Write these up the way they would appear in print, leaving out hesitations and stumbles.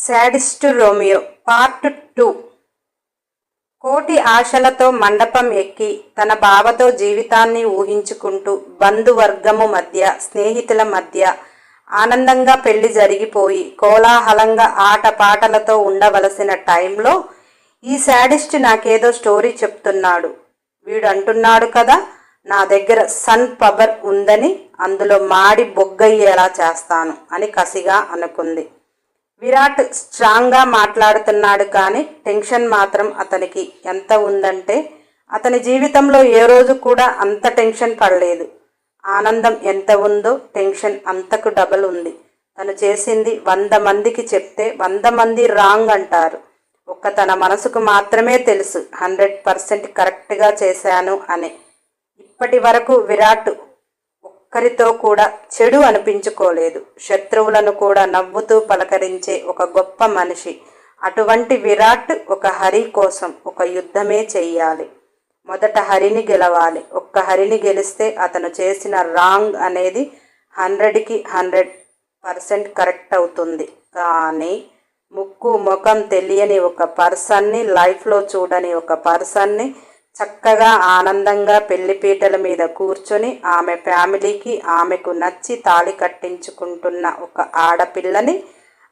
Sadist Romeo part 2. కోటి ఆశలతో మండపం ఎక్కి తన బావతో జీవితాన్ని ఊహించుకుంటూ బంధువర్గము మధ్య స్నేహితుల మధ్య ఆనందంగా పెళ్లి జరిగిపోయి కోలాహలంగా ఆటపాటలతో ఉండవలసిన టైంలో ఈ శాడిస్ట్ నాకేదో స్టోరీ చెప్తున్నాడు. వీడు అంటున్నాడు కదా, నా దగ్గర సన్ పవర్ ఉందని, అందులో మాడి బొగ్గయ్యేలా చేస్తాను అని కసిగా అనుకుంది. విరాట్ స్ట్రాంగ్గా మాట్లాడుతున్నాడు, కానీ టెన్షన్ మాత్రం అతనికి ఎంత ఉందంటే అతని జీవితంలో ఏ రోజు కూడా అంత టెన్షన్ పడలేదు. ఆనందం ఎంత ఉందో టెన్షన్ అంతకు డబల్ ఉంది. తను చేసింది 100 మందికి చెప్తే 100 మంది రాంగ్ అంటారు. ఒక్క తన మనసుకు మాత్రమే తెలుసు 100% కరెక్ట్గా చేశాను అని. ఇప్పటి వరకు విరాట్ ఒక్కరితో కూడా చెడు అనిపించుకోలేదు. శత్రువులను కూడా నవ్వుతూ పలకరించే ఒక గొప్ప మనిషి. అటువంటి విరాట్ ఒక హరి కోసం ఒక యుద్ధమే చెయ్యాలి. మొదట హరిని గెలవాలి. ఒక్క హరిని గెలిస్తే అతను చేసిన రాంగ్ అనేది 100కి 100% కరెక్ట్ అవుతుంది. కానీ ముక్కు ముఖం తెలియని ఒక పర్సన్ని, లైఫ్లో చూడని ఒక పర్సన్ని చక్కగా ఆనందంగా పెళ్లిపీటల మీద కూర్చొని ఆమె ఫ్యామిలీకి ఆమెకు నచ్చి తాళి కట్టించుకుంటున్న ఒక ఆడపిల్లని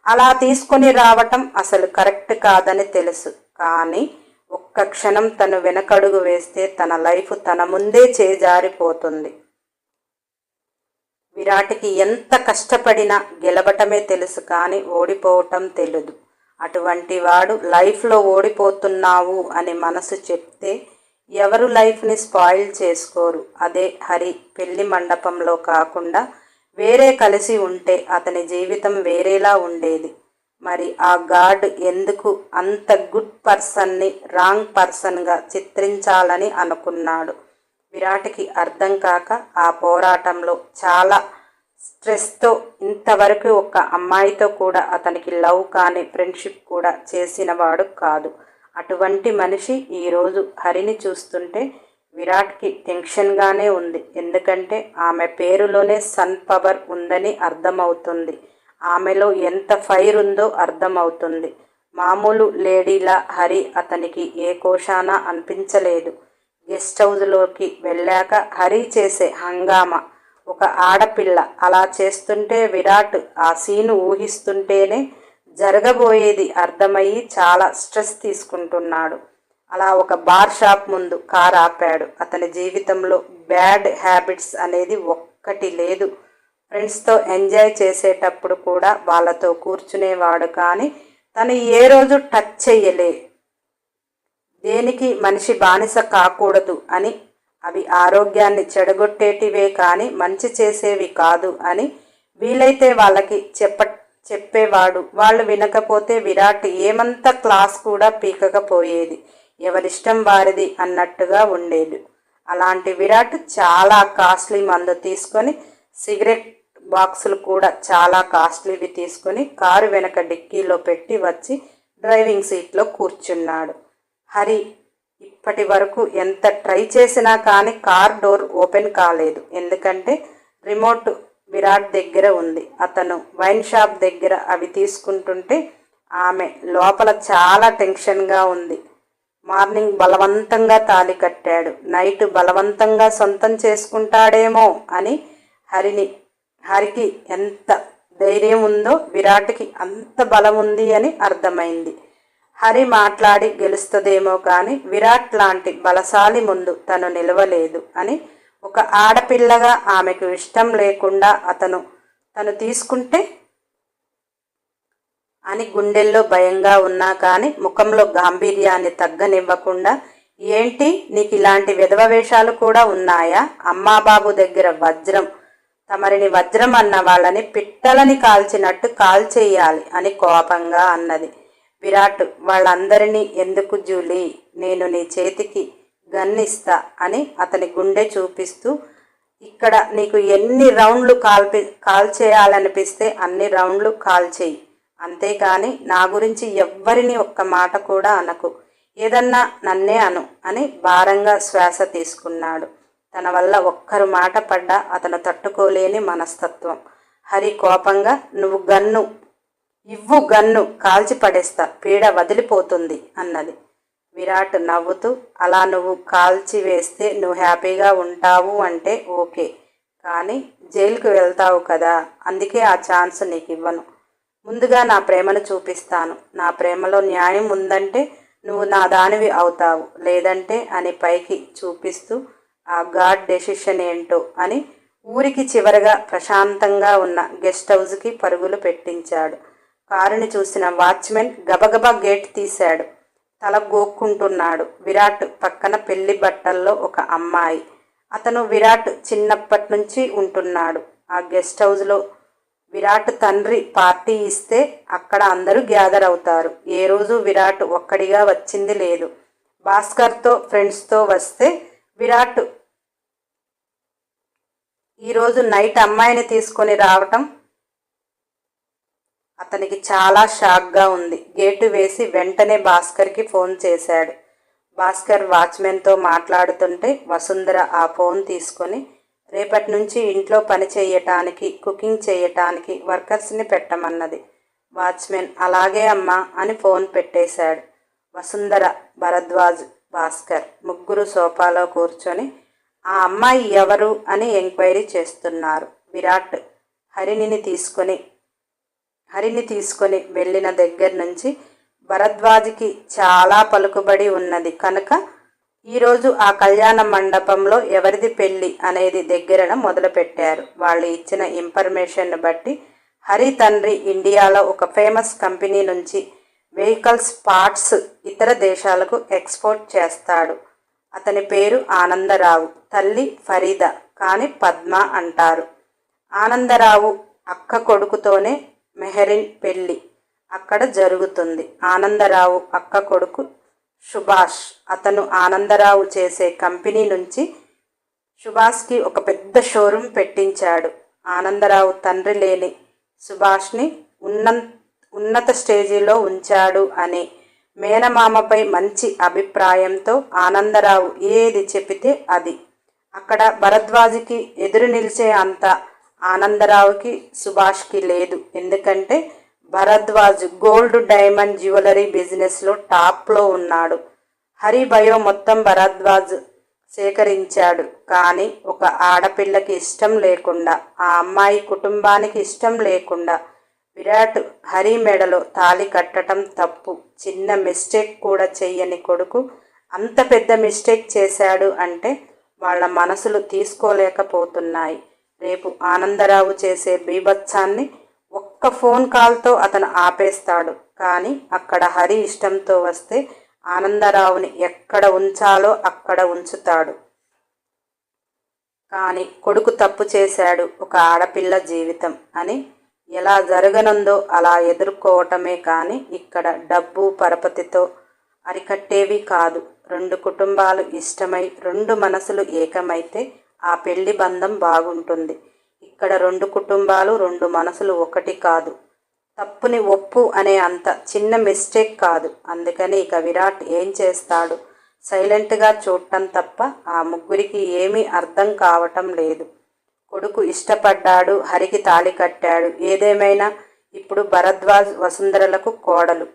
అలా తీసుకొని రావటం అసలు కరెక్ట్ కాదని తెలుసు. కానీ ఒక్క క్షణం తను వెనకడుగు వేస్తే తన లైఫ్ తన ముందే చేజారిపోతుంది. విరాట్కి ఎంత కష్టపడినా గెలవటమే తెలుసు, కానీ ఓడిపోవటం తెలియదు. అటువంటి వాడు లైఫ్లో ఓడిపోతున్నావు అని మనసు చెప్తే ఎవరు లైఫ్ని స్పాయిల్ చేసుకోరు. అదే హరి పెళ్లి మండపంలో కాకుండా వేరే కలిసి ఉంటే అతని జీవితం వేరేలా ఉండేది. మరి ఆ గాడ్ ఎందుకు అంత గుడ్ పర్సన్ని రాంగ్ పర్సన్గా చిత్రించాలని అనుకున్నాడు? విరాట్కి అర్థం కాక ఆ పోరాటంలో చాలా స్ట్రెస్తో ఇంతవరకు ఒక్క అమ్మాయితో కూడా అతనికి లవ్ కానీ ఫ్రెండ్షిప్ కూడా చేసినవాడు కాదు. అటువంటి మనిషి ఈరోజు హరిని చూస్తుంటే విరాట్కి టెన్షన్గానే ఉంది. ఎందుకంటే ఆమె పేరులోనే సన్ పవర్ ఉందని అర్థమవుతుంది. ఆమెలో ఎంత ఫైర్ ఉందో అర్థమవుతుంది. మామూలు లేడీలా హరి అతనికి ఏ కోశాన అనిపించలేదు. గెస్ట్ హౌస్లోకి వెళ్ళాక హరి చేసే హంగామా, ఒక ఆడపిల్ల అలా చేస్తుంటే విరాట్ ఆ సీను ఊహిస్తుంటేనే జరగబోయేది అర్థమయ్యి చాలా స్ట్రెస్ తీసుకుంటున్నాడు. అలా ఒక బార్ షాప్ ముందు కార్ ఆపాడు. అతని జీవితంలో బ్యాడ్ హ్యాబిట్స్ అనేది ఒక్కటి లేదు. ఫ్రెండ్స్తో ఎంజాయ్ చేసేటప్పుడు కూడా వాళ్ళతో కూర్చునేవాడు, కానీ తను ఏ రోజు టచ్ చెయ్యలే. దేనికి మనిషి బానిస కాకూడదు అని, అవి ఆరోగ్యాన్ని చెడగొట్టేటివే కానీ మంచి చేసేవి కాదు అని వీలైతే వాళ్ళకి చెప్పేవాడు. వాళ్ళు వినకపోతే విరాట్ ఏమంత క్లాస్ కూడా పీకకపోయేది. ఎవరిష్టం వారిది అన్నట్టుగా ఉండేది. అలాంటి విరాట్ చాలా కాస్ట్లీ మందు తీసుకొని, సిగరెట్ బాక్సులు కూడా చాలా కాస్ట్లీవి తీసుకొని కారు వెనక డిక్కీలో పెట్టి వచ్చి డ్రైవింగ్ సీట్లో కూర్చున్నాడు. హరి ఇప్పటి వరకు ఎంత ట్రై చేసినా కానీ కార్ డోర్ ఓపెన్ కాలేదు. ఎందుకంటే రిమోట్ విరాట్ దగ్గర ఉంది. అతను వైన్ షాప్ దగ్గర అవి తీసుకుంటుంటే ఆమె లోపల చాలా టెన్షన్గా ఉంది. మార్నింగ్ బలవంతంగా తాళి కట్టాడు. నైట్ బలవంతంగా సొంతం చేసుకుంటాడేమో అని హరికి ఎంత ధైర్యం ఉందో విరాట్కి అంత బలం ఉంది అని అర్థమైంది. హరి మాట్లాడి గెలుస్తుందేమో కానీ విరాట్ లాంటి బలశాలి ముందు తను నిలవలేదు అని, ఒక ఆడపిల్లగా ఆమెకు ఇష్టం లేకుండా తను తీసుకుంటే అని గుండెల్లో భయంగా ఉన్నా కానీ ముఖంలో గాంభీర్యాన్ని తగ్గనివ్వకుండా, ఏంటి నీకు ఇలాంటి విధవ వేషాలు కూడా ఉన్నాయా? అమ్మాబాబు దగ్గర వజ్రం, తమరిని వజ్రం అన్న వాళ్ళని పిట్టలని కాల్చినట్టు కాల్చేయాలి అని కోపంగా అన్నది. విరాట్ వాళ్ళందరినీ ఎందుకు జూలీ, నేను నీ చేతికి గన్నిస్తా అని అతని గుండె చూపిస్తూ, ఇక్కడ నీకు ఎన్ని రౌండ్లు కాల్చేయాలనిపిస్తే అన్ని రౌండ్లు కాల్చేయి, అంతేకాని నా గురించి ఎవ్వరిని ఒక్క మాట కూడా అనకు, ఏదన్నా నన్నే అను అని భారంగా శ్వాస తీసుకున్నాడు. తన వల్ల ఒక్కరు మాట పడ్డా అతను తట్టుకోలేని మనస్తత్వం. హరి కోపంగా, నువ్వు గన్ను ఇవ్వు గన్ను, కాల్చి పడేస్తా, పీడ వదిలిపోతుంది అన్నది. విరాట్ నవ్వుతూ, అలా నువ్వు కాల్చి వేస్తే నువ్వు హ్యాపీగా ఉంటావు అంటే ఓకే, కానీ జైలుకు వెళ్తావు కదా, అందుకే ఆ ఛాన్స్ నీకు ఇవ్వను. ముందుగా నా ప్రేమను చూపిస్తాను. నా ప్రేమలో న్యాయం ఉందంటే నువ్వు నా దానివి అవుతావు, లేదంటే అని పైకి చూపిస్తూ ఆ గాడ్ డెసిషన్ ఏంటో అని ఊరికి చివరగా ప్రశాంతంగా ఉన్న గెస్ట్ హౌస్కి పరుగులు పెట్టించాడు. కారుని చూసిన వాచ్మెన్ గబగబా గేట్ తీశాడు. తల గోక్కుంటున్నాడు. విరాట్ పక్కన పెళ్లి బట్టల్లో ఒక అమ్మాయి. అతను విరాట్ చిన్నప్పటి నుంచి ఉంటున్నాడు. ఆ గెస్ట్ హౌస్లో విరాట్ తండ్రి పార్టీ ఇస్తే అక్కడ అందరూ గ్యాదర్ అవుతారు. ఏ రోజు విరాట్ ఒక్కడిగా వచ్చింది లేదు. భాస్కర్తో ఫ్రెండ్స్తో వస్తే విరాట్ ఈరోజు నైట్ అమ్మాయిని తీసుకొని రావటం అతనికి చాలా షాక్గా ఉంది. గేటు వేసి వెంటనే భాస్కర్కి ఫోన్ చేశాడు. భాస్కర్ వాచ్మెన్తో మాట్లాడుతుంటే వసుంధర ఆ ఫోన్ తీసుకొని రేపటి నుంచి ఇంట్లో పని చేయటానికి, కుకింగ్ చేయటానికి వర్కర్స్ని పెట్టమన్నది. వాచ్మెన్ అలాగే అమ్మా అని ఫోన్ పెట్టేశాడు. వసుంధర, భరద్వాజ్, భాస్కర్ ముగ్గురు సోఫాలో కూర్చొని ఆ అమ్మాయి ఎవరు అని ఎంక్వైరీ చేస్తున్నారు. విరాట్ హరిణిని తీసుకొని వెళ్ళిన దగ్గర నుంచి భరద్వాజ్కి చాలా పలుకుబడి ఉన్నది కనుక ఈరోజు ఆ కళ్యాణ మండపంలో ఎవరిది పెళ్ళి అనేది దగ్గరన మొదలుపెట్టారు. వాళ్ళు ఇచ్చిన ఇన్ఫర్మేషన్ బట్టి హరి తండ్రి ఇండియాలో ఒక ఫేమస్ కంపెనీ నుంచి వెహికల్స్ పార్ట్స్ ఇతర దేశాలకు ఎక్స్పోర్ట్ చేస్తాడు. అతని పేరు ఆనందరావు, తల్లి ఫరీద, కానీ పద్మ అంటారు. ఆనందరావు అక్క కొడుకుతోనే మెహరిన్ పెళ్ళి అక్కడ జరుగుతుంది. ఆనందరావు అక్క కొడుకు సుభాష్. అతను ఆనందరావు చేసే కంపెనీ నుంచి సుభాష్కి ఒక పెద్ద షోరూమ్ పెట్టించాడు. ఆనందరావు తండ్రి లేని సుభాష్ని ఉన్నత స్టేజీలో ఉంచాడు అని మేనమామపై మంచి అభిప్రాయంతో ఆనందరావు ఏది చెబితే అది. అక్కడ భరద్వాజ్కి ఎదురు నిలిచే అంత ఆనందరావుకి సుభాష్కి లేదు. ఎందుకంటే భరద్వాజ్ గోల్డ్ డైమండ్ జ్యువెలరీ బిజినెస్లో టాప్లో ఉన్నాడు. హరి బయో మొత్తం భరద్వాజ్ సేకరించాడు. కానీ ఒక ఆడపిల్లకి ఇష్టం లేకుండా, ఆ అమ్మాయి కుటుంబానికి ఇష్టం లేకుండా విరాట్ హరి మెడలో తాళి కట్టడం తప్పు. చిన్న మిస్టేక్ కూడా చెయ్యని కొడుకు అంత పెద్ద మిస్టేక్ చేశాడు అంటే వాళ్ళ మనసులు తీసుకోలేకపోతున్నాయి. రేపు ఆనందరావు చేసే బీభత్సాన్ని ఒక్క ఫోన్ కాల్తో అతను ఆపేస్తాడు. కానీ అక్కడ హరి ఇష్టంతో వస్తే ఆనందరావుని ఎక్కడ ఉంచాలో అక్కడ ఉంచుతాడు. కానీ కొడుకు తప్పు చేశాడు, ఒక ఆడపిల్ల జీవితం అని ఎలా జరగనుందో అలా ఎదుర్కోవటమే కానీ ఇక్కడ డబ్బు పరపతితో అరికట్టేవి కాదు. రెండు కుటుంబాలు ఇష్టమై రెండు మనసులు ఏకమైతే ఆ పెళ్లి బంధం బాగుంటుంది. ఇక్కడ రెండు కుటుంబాలు రెండు మనసులు ఒకటి కాదు. తప్పుని ఒప్పు అనే అంత చిన్న మిస్టేక్ కాదు. అందుకని ఇక విరాట్ ఏం చేస్తాడు? సైలెంట్గా చూడటం తప్ప ఆ ముగ్గురికి ఏమీ అర్థం కావటం లేదు. కొడుకు ఇష్టపడ్డాడు, హరికి తాళి కట్టాడు. ఏదేమైనా ఇప్పుడు భరద్వాజ్ వసుంధరలకు కోడలు.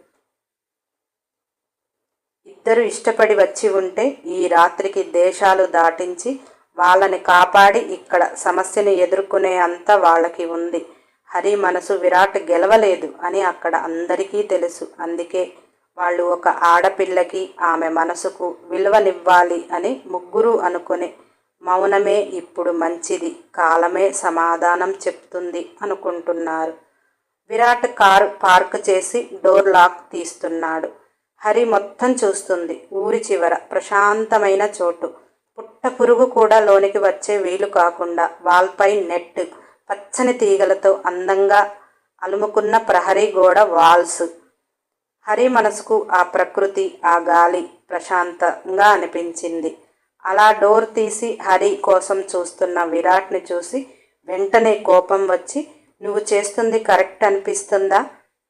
ఇద్దరు ఇష్టపడి వచ్చి ఉంటే ఈ రాత్రికి దేశాలు దాటించి వాళ్ళని కాపాడి ఇక్కడ సమస్యను ఎదుర్కొనే అంత వాళ్ళకి ఉంది. హరి మనసు విరాట్ గెలవలేదు అని అక్కడ అందరికీ తెలుసు. అందుకే వాళ్ళు ఒక ఆడపిల్లకి ఆమె మనసుకు విలువనివ్వాలి అని ముగ్గురు అనుకుని మౌనమే ఇప్పుడు మంచిది, కాలమే సమాధానం చెప్తుంది అనుకుంటున్నారు. విరాట్ కారు పార్క్ చేసి డోర్ లాక్ తీస్తున్నాడు. హరి మొత్తం చూస్తుంది. ఊరి చివర ప్రశాంతమైన చోటు. పుట్ట పురుగు కూడా లోనికి వచ్చే వీలు కాకుండా వాల్పై నెట్, పచ్చని తీగలతో అందంగా అలుముకున్న ప్రహరీ గోడ వాల్స్. హరి మనసుకు ఆ ప్రకృతి, ఆ గాలి ప్రశాంతంగా అనిపించింది. అలా డోర్ తీసి హరి కోసం చూస్తున్న విరాట్ని చూసి వెంటనే కోపం వచ్చి, నువ్వు చేస్తుంది కరెక్ట్ అనిపిస్తుందా?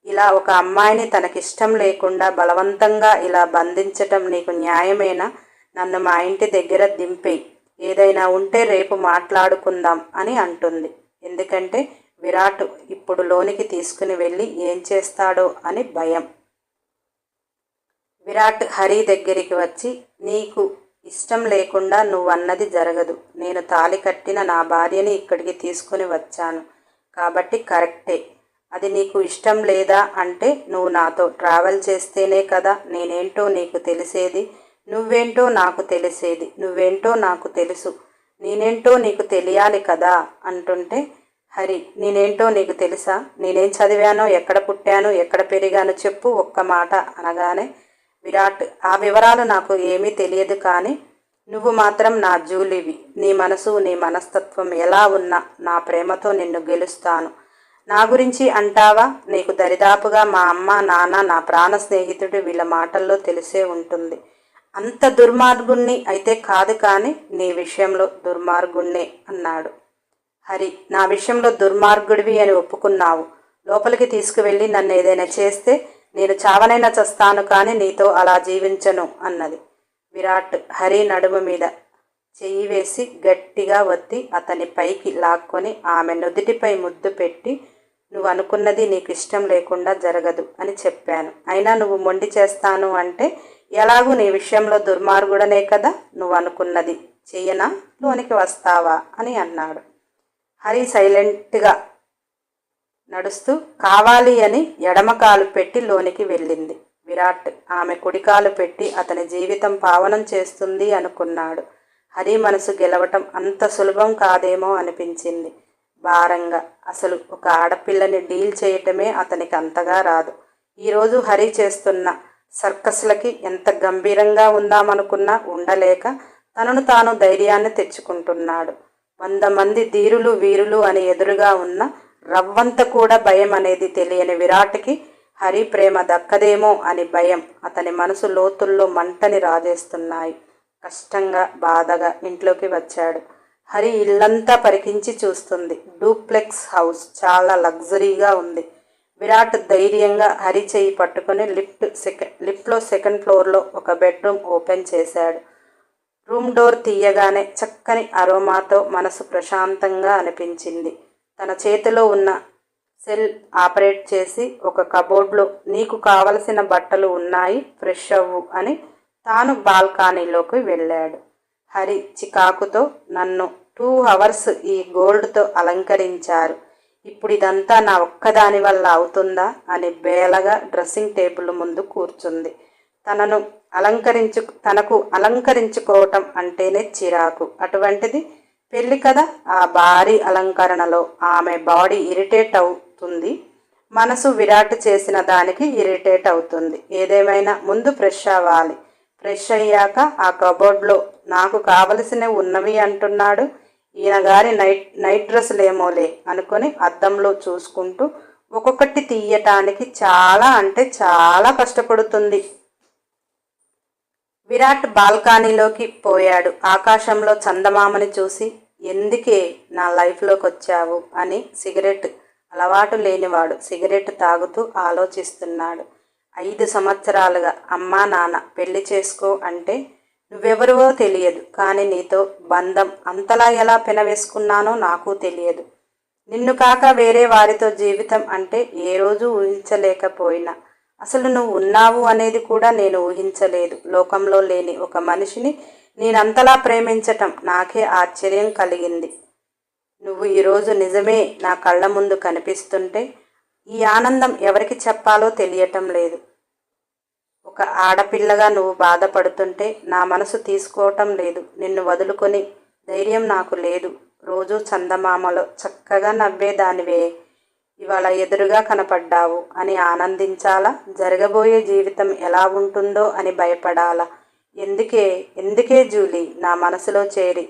ఇలా ఒక అమ్మాయిని తనకిష్టం లేకుండా బలవంతంగా ఇలా బంధించటం నీకు న్యాయమేనా? నన్ను మా ఇంటి దగ్గర దింపేయి, ఏదైనా ఉంటే రేపు మాట్లాడుకుందాం అని అంటుంది. ఎందుకంటే విరాట్ ఇప్పుడు లోనికి తీసుకుని వెళ్ళి ఏం చేస్తాడో అని భయం. విరాట్ హరి దగ్గరికి వచ్చి, నీకు ఇష్టం లేకుండా నువ్వన్నది జరగదు. నేను తాళి కట్టిన నా భార్యని ఇక్కడికి తీసుకుని వచ్చాను కాబట్టి కరెక్టే. అది నీకు ఇష్టం లేదా అంటే నువ్వు నాతో ట్రావెల్ చేస్తేనే కదా నేనేంటో నీకు తెలిసేది, నువ్వేంటో నాకు తెలిసేది, నువ్వేంటో నాకు తెలుసు, నేనేంటో నీకు తెలియాలి కదా అంటుంటే, హరి నేనేంటో నీకు తెలుసా? నేనేం చదివానో, ఎక్కడ పుట్టానో, ఎక్కడ పెరిగానో చెప్పు ఒక్క మాట అనగానే విరాట్, ఆ వివరాలు నాకు ఏమీ తెలియదు, కానీ నువ్వు మాత్రం నా జూలీవి. నీ మనసు, నీ మనస్తత్వం ఎలా ఉన్నా నా ప్రేమతో నిన్ను గెలుస్తాను. నా గురించి అంటావా? నీకు దరిదాపుగా మా అమ్మ, నాన్న, నా ప్రాణ స్నేహితుడు వీళ్ళ మాటల్లో తెలిసే ఉంటుంది. అంత దుర్మార్గుణ్ణి అయితే కాదు, కానీ నీ విషయంలో దుర్మార్గుణ్ణే అన్నాడు. హరి, నా విషయంలో దుర్మార్గుడివి అని ఒప్పుకున్నావు. లోపలికి తీసుకువెళ్ళి నన్ను ఏదైనా చేస్తే నేను చావనైనా చస్తాను, కానీ నీతో అలా జీవించను అన్నది. విరాట్ హరి నడుము మీద చెయ్యి వేసి గట్టిగా ఒత్తి అతని పైకి లాక్కొని ఆమె నుదుటిపై ముద్దు పెట్టి, నువ్వు అనుకున్నది నీకు ఇష్టం లేకుండా జరగదు అని చెప్పాను. అయినా నువ్వు మొండి చేస్తాను అంటే ఎలాగూ నీ విషయంలో దుర్మార్గుడనే కదా, నువ్వు అనుకున్నది చెయ్యనా, లోనికి వస్తావా అని అన్నాడు. హరి సైలెంట్గా నడుస్తూ కావాలి అని ఎడమకాలు పెట్టి లోనికి వెళ్ళింది. విరాట్ ఆమె కుడికాలు పెట్టి అతని జీవితం పావనం చేస్తుంది అనుకున్నాడు. హరి మనసు గెలవటం అంత సులభం కాదేమో అనిపించింది భారంగా. అసలు ఒక ఆడపిల్లని డీల్ చేయటమే అతనికి అంతగా రాదు. ఈరోజు హరి చేస్తున్న సర్కస్లకి ఎంత గంభీరంగా ఉందామనుకున్నా ఉండలేక తనను తాను ధైర్యాన్ని తెచ్చుకుంటున్నాడు. 100 మంది ధీరులు వీరులు అని ఎదురుగా ఉన్న రవ్వంత కూడా భయం అనేది తెలియని విరాట్కి హరి ప్రేమ దక్కదేమో అని భయం అతని మనసు లోతుల్లో మంటని రాజేస్తున్నాయి. కష్టంగా బాధగా ఇంట్లోకి వచ్చాడు. హరి ఇల్లంతా పరికించి చూస్తుంది. డూప్లెక్స్ హౌస్ చాలా లగ్జరీగా ఉంది. విరాట్ ధైర్యంగా హరి చేయి పట్టుకుని లిఫ్ట్లో సెకండ్ ఫ్లోర్లో ఒక బెడ్రూమ్ ఓపెన్ చేశాడు. రూమ్ డోర్ తీయగానే చక్కని అరోమాతో మనసు ప్రశాంతంగా అనిపించింది. తన చేతిలో ఉన్న సెల్ ఆపరేట్ చేసి ఒక కబోర్డ్లో నీకు కావలసిన బట్టలు ఉన్నాయి, ఫ్రెష్ అవ్వు అని తాను బాల్కనీలోకి వెళ్ళాడు. హరి చికాకుతో, నన్ను 2 hours ఈ గోల్డ్తో అలంకరించారు, ఇప్పుడు ఇదంతా నా ఒక్కదాని వల్ల అవుతుందా అని బేలగా డ్రెస్సింగ్ టేబుల్ ముందు కూర్చుంది. తనకు అలంకరించుకోవటం అంటేనే చిరాకు. అటువంటిది పెళ్ళి కదా, ఆ భారీ అలంకరణలో ఆమె బాడీ ఇరిటేట్ అవుతుంది, మనసు విరాట్ చేసిన దానికి ఇరిటేట్ అవుతుంది. ఏదేమైనా ముందు ఫ్రెష్ అవ్వాలి. ఫ్రెష్ అయ్యాక ఆ కబోర్డ్లో నాకు కావలసినవి ఉన్నవి అంటున్నాడు. ఈయన గారి నైట్ డ్రెస్సులేమోలే అనుకుని అద్దంలో చూసుకుంటూ ఒక్కొక్కటి తీయటానికి చాలా అంటే చాలా కష్టపడుతుంది. విరాట్ బాల్కనీలోకి పోయాడు. ఆకాశంలో చందమామని చూసి, ఎందుకే నా లైఫ్లోకి వచ్చావు అని సిగరెట్ అలవాటు లేనివాడు సిగరెట్ తాగుతూ ఆలోచిస్తున్నాడు. 5 సంవత్సరాలుగా అమ్మా నాన్న పెళ్లి చేసుకో అంటే నువ్వెవరివో తెలియదు, కానీ నీతో బంధం అంతలా ఎలా పెనవేసుకున్నానో నాకు తెలియదు. నిన్ను కాక వేరే వారితో జీవితం అంటే ఏ రోజు ఊహించలేకపోయినా, అసలు నువ్వు ఉన్నావు అనేది కూడా నేను ఊహించలేదు. లోకంలో లేని ఒక మనిషిని నేనంతలా ప్రేమించటం నాకే ఆశ్చర్యం కలిగింది. నువ్వు ఈరోజు నిజమే నా కళ్ళ ముందు కనిపిస్తుంటే ఈ ఆనందం ఎవరికి చెప్పాలో తెలియటం లేదు. ఒక ఆడపిల్లగా నువ్వు బాధపడుతుంటే నా మనసు తీసుకోవటం లేదు. నిన్ను వదులుకొని ధైర్యం నాకు లేదు. రోజు చందమామలో చక్కగా నవ్వేదానివే, ఇవాళ ఎదురుగా కనపడ్డావు అని ఆనందించాలా, జరగబోయే జీవితం ఎలా ఉంటుందో అని భయపడాలా? ఎందుకే జూలీ నా మనసులో చేరి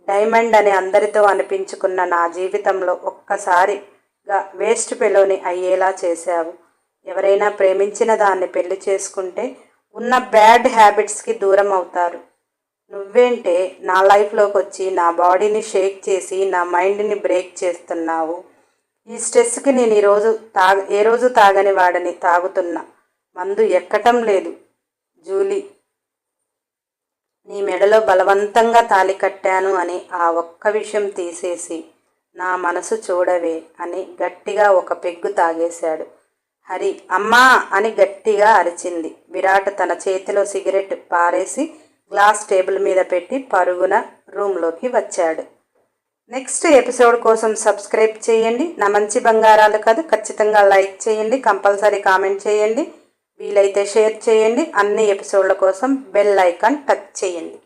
డైమండ్ అని అందరితో అనిపించుకున్న నా జీవితంలో ఒక్కసారిగా వేస్ట్ ఫెలోని అయ్యేలా చేశావు? ఎవరైనా ప్రేమించిన దాన్ని పెళ్లి చేసుకుంటే ఉన్న బ్యాడ్ హ్యాబిట్స్కి దూరం అవుతారు. నువ్వేంటే నా లైఫ్లోకి వచ్చి నా బాడీని షేక్ చేసి నా మైండ్ని బ్రేక్ చేస్తున్నావు. ఈ స్ట్రెస్కి నేను ఏ రోజు తాగని వాడని తాగుతున్నా. మందు ఎక్కటం లేదు. జూలీ, నీ మెడలో బలవంతంగా తాళి కట్టాను అని ఆ ఒక్క విషయం తీసేసి నా మనసు చూడవే అని గట్టిగా ఒక పెగ్గు తాగేశాడు. హరి అమ్మా అని గట్టిగా అరిచింది. విరాట్ తన చేతిలో సిగరెట్ పారేసి గ్లాస్ టేబుల్ మీద పెట్టి పరుగున రూమ్లోకి వచ్చాడు. నెక్స్ట్ ఎపిసోడ్ కోసం సబ్స్క్రైబ్ చేయండి. నా మంచి బంగారాలు కాదు, ఖచ్చితంగా లైక్ చేయండి, కంపల్సరీ కామెంట్ చేయండి, వీలైతే షేర్ చేయండి. అన్ని ఎపిసోడ్ల కోసం బెల్ ఐకాన్ టచ్ చేయండి.